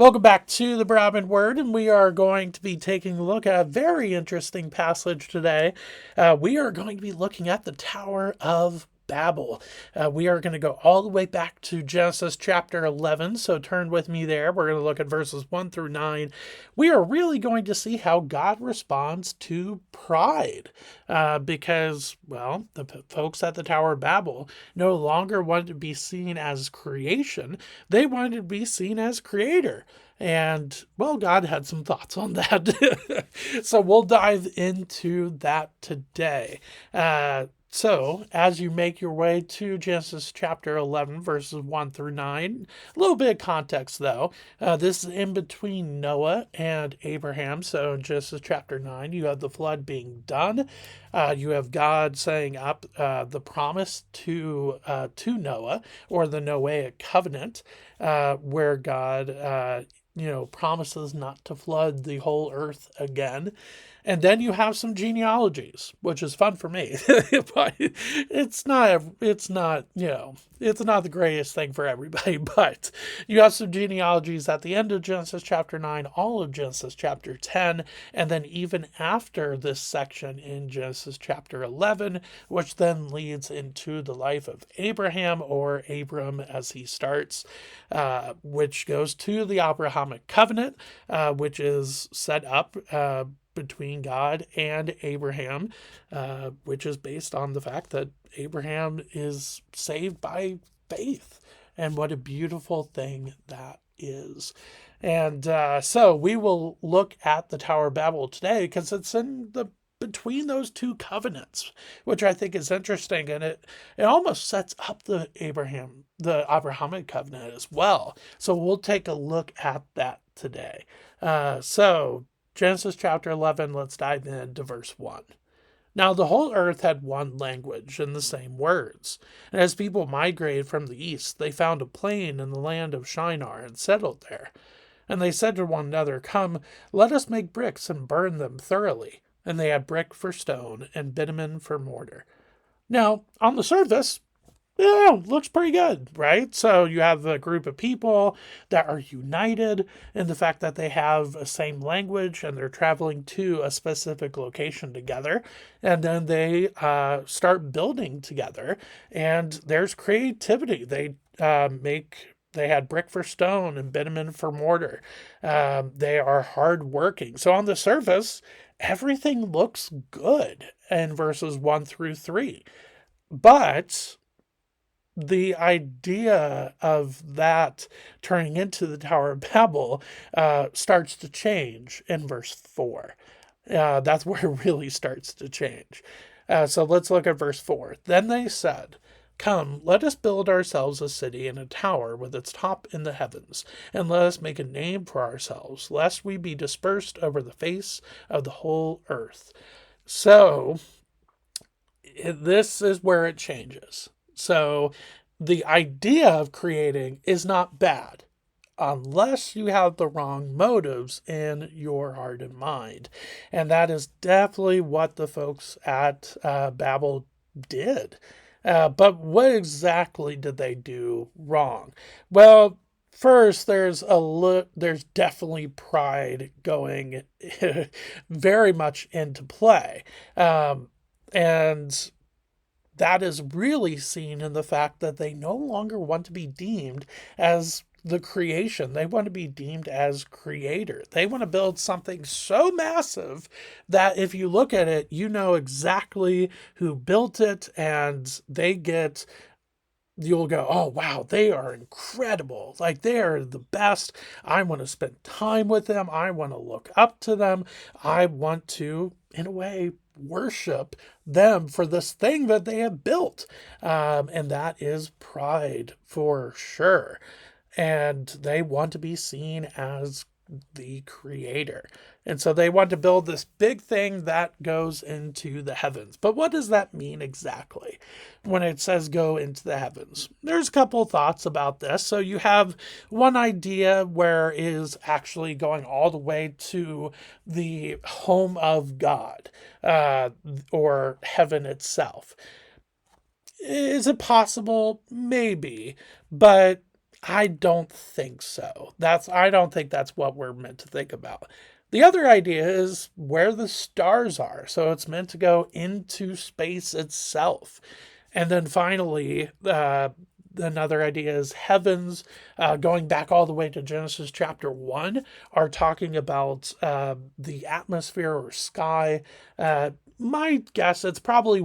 Welcome back to the Brahmin Word, and we are going to be taking a look at a very interesting passage today. We are going to be looking at the Tower of Babel. We are going to go all the way back to Genesis chapter 11, so turn with me there. We're going to look at verses 1 through 9. We are really going to see how God responds to pride, because, well, the folks at the Tower of Babel no longer wanted to be seen as creation, they wanted to be seen as creator. And, well, God had some thoughts on that. So we'll dive into that today. So, as you make your way to Genesis chapter 11, verses 1 through 9, a little bit of context though. This is in between Noah and Abraham. So, in Genesis chapter 9, you have the flood being done. You have God saying up the promise to Noah, or the Noahic covenant, where God promises not to flood the whole earth again. And then you have some genealogies, which is fun for me. But it's not the greatest thing for everybody. But you have some genealogies at the end of Genesis chapter 9, all of Genesis chapter 10, and then even after this section in Genesis chapter 11, which then leads into the life of Abraham, or Abram as he starts, which goes to the Abrahamic covenant, which is set up between God and Abraham, which is based on the fact that Abraham is saved by faith. And what a beautiful thing that is. And so we will look at the Tower of Babel today because it's in the between those two covenants, which I think is interesting, and it almost sets up the Abrahamic covenant as well. So we'll take a look at that today. So Genesis chapter 11, let's dive into verse 1. Now the whole earth had one language and the same words. And as people migrated from the east, they found a plain in the land of Shinar and settled there. And they said to one another, "Come, let us make bricks and burn them thoroughly." And they had brick for stone and bitumen for mortar. Now, on the surface, yeah, looks pretty good, right? So you have a group of people that are united in the fact that they have a same language and they're traveling to a specific location together. And then they start building together, and there's creativity. They had brick for stone and bitumen for mortar. They are hardworking. So on the surface, everything looks good in verses 1 through 3. But the idea of that turning into the Tower of Babel starts to change in verse 4. That's where it really starts to change. So let's look at verse 4. Then they said, "Come, let us build ourselves a city and a tower with its top in the heavens, and let us make a name for ourselves, lest we be dispersed over the face of the whole earth." So this is where it changes. So the idea of creating is not bad unless you have the wrong motives in your heart and mind. And that is definitely what the folks at Babel did. But what exactly did they do wrong? Well, first, there's definitely pride going very much into play. And that is really seen in the fact that they no longer want to be deemed as the creation. They want to be deemed as creator. They want to build something so massive that if you look at it, you know exactly who built it, and you'll go, "Oh, wow, they are incredible. Like, they are the best. I want to spend time with them. I want to look up to them. I want to, in a way, worship them for this thing that they have built." And that is pride for sure. And they want to be seen as the creator. And so they want to build this big thing that goes into the heavens. But what does that mean exactly when it says go into the heavens? There's a couple thoughts about this. So you have one idea where it is actually going all the way to the home of God, or heaven itself. Is it possible? Maybe. But I don't think so. I don't think that's what we're meant to think about. The other idea is where the stars are. So it's meant to go into space itself. And then finally, another idea is heavens, going back all the way to Genesis chapter 1, are talking about the atmosphere or sky. My guess, it's probably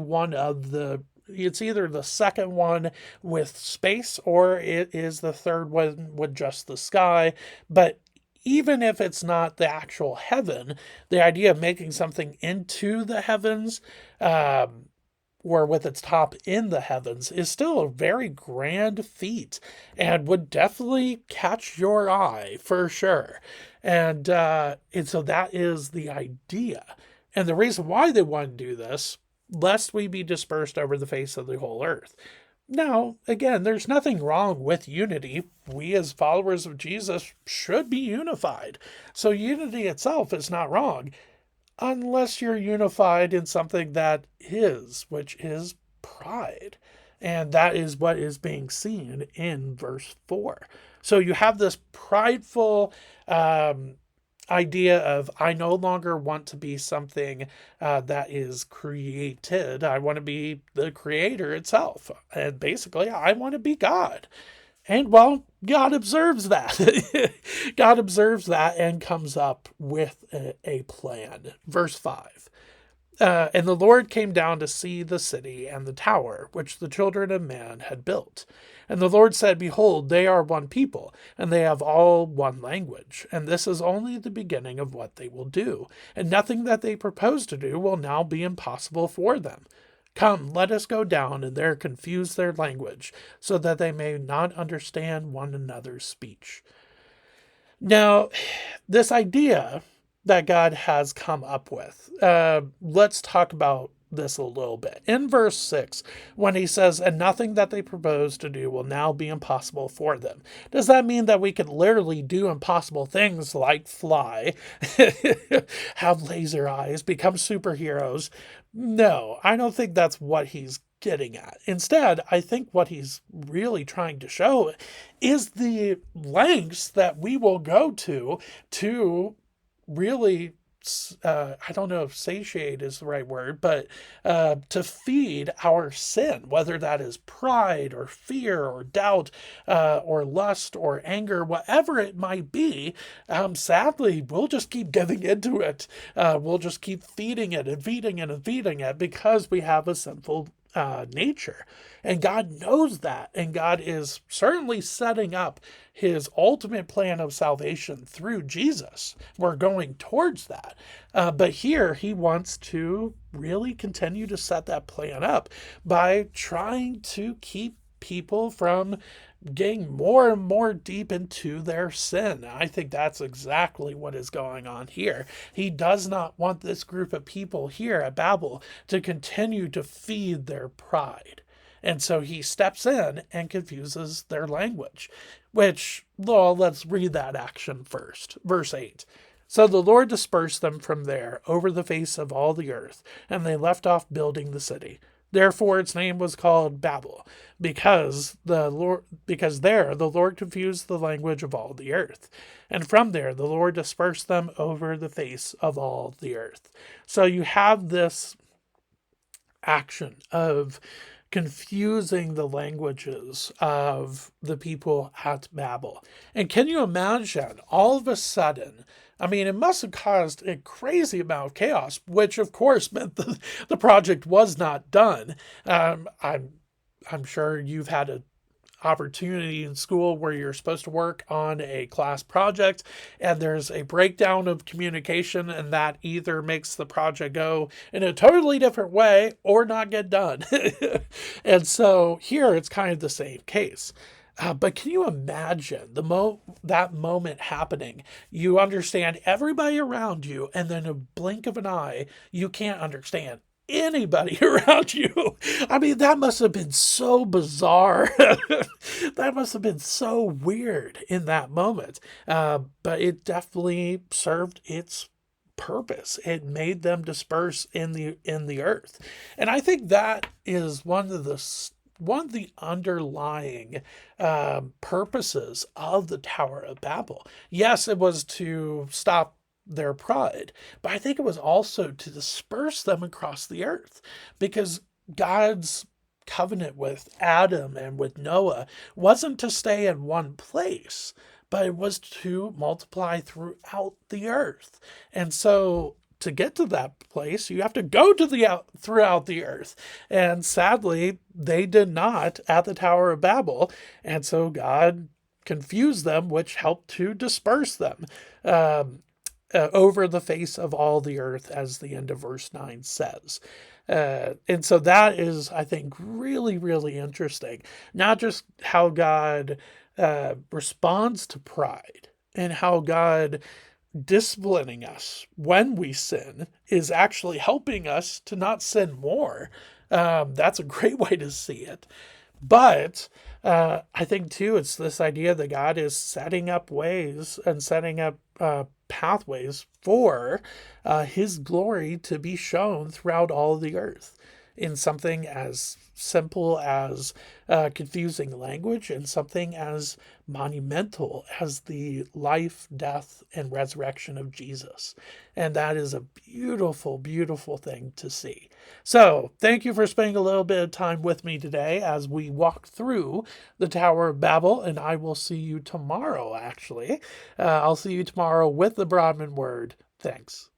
it's either the second one with space or it is the third one with just the sky. But even if it's not the actual heaven, the idea of making something into the heavens, or with its top in the heavens, is still a very grand feat and would definitely catch your eye for sure. And so that is the idea. And the reason why they want to do this, lest we be dispersed over the face of the whole earth. Now, again, there's nothing wrong with unity. We, as followers of Jesus, should be unified. So, unity itself is not wrong, unless you're unified in something that is, which is pride. And that is what is being seen in verse 4. So, you have this prideful idea of, I no longer want to be something that is created. I want to be the creator itself. And basically, I want to be God. And well, God observes that. God observes that and comes up with a plan. Verse 5. And the Lord came down to see the city and the tower which the children of man had built. And the Lord said, Behold, they are one people, and they have all one language. And this is only the beginning of what they will do. And nothing that they propose to do will now be impossible for them. Come, let us go down and there confuse their language, so that they may not understand one another's speech. Now, this idea that God has come up with, let's talk about this a little bit. In verse 6, when he says, and nothing that they propose to do will now be impossible for them. Does that mean that we could literally do impossible things like fly, have laser eyes, become superheroes? No, I don't think that's what he's getting at. Instead, I think what he's really trying to show is the lengths that we will go to really, I don't know if satiate is the right word, but to feed our sin, whether that is pride or fear or doubt or lust or anger, whatever it might be. Sadly, we'll just keep giving into it. We'll just keep feeding it and feeding it and feeding it because we have a sinful nature. And God knows that. And God is certainly setting up his ultimate plan of salvation through Jesus. We're going towards that. But here he wants to really continue to set that plan up by trying to keep people from getting more and more deep into their sin. I think that's exactly what is going on here. He does not want this group of people here at Babel to continue to feed their pride. And so he steps in and confuses their language, which, well, let's read that action first. Verse 8. So the Lord dispersed them from there over the face of all the earth, and they left off building the city. Therefore its name was called Babel, because there the Lord confused the language of all the earth. And from there the Lord dispersed them over the face of all the earth. So you have this action of confusing the languages of the people at Babel. And can you imagine all of a sudden, I mean, it must have caused a crazy amount of chaos, which of course meant the project was not done. I'm sure you've had an opportunity in school where you're supposed to work on a class project and there's a breakdown of communication, and that either makes the project go in a totally different way or not get done. And so here it's kind of the same case. But can you imagine that moment happening? You understand everybody around you, and then a blink of an eye, you can't understand anybody around you. I mean, that must have been so bizarre. That must have been so weird in that moment. But it definitely served its purpose. It made them disperse in the earth. And I think that is one of the one of the underlying purposes of the Tower of Babel. Yes, it was to stop their pride, but I think it was also to disperse them across the earth, because God's covenant with Adam and with Noah wasn't to stay in one place, but it was to multiply throughout the earth. And so to get to that place, you have to go to the out throughout the earth. And sadly, they did not at the Tower of Babel. And so God confused them, which helped to disperse them over the face of all the earth, as the end of verse 9 says. And so that is, I think, really, really interesting. Not just how God responds to pride, and how God disciplining us when we sin is actually helping us to not sin more. That's a great way to see it. But I think, too, it's this idea that God is setting up ways and setting up pathways for his glory to be shown throughout all the earth, in something as simple as confusing language, and something as monumental as the life, death, and resurrection of Jesus. And that is a beautiful, beautiful thing to see. So, thank you for spending a little bit of time with me today as we walk through the Tower of Babel, and I will see you tomorrow, actually. I'll see you tomorrow with the Broadman Word. Thanks.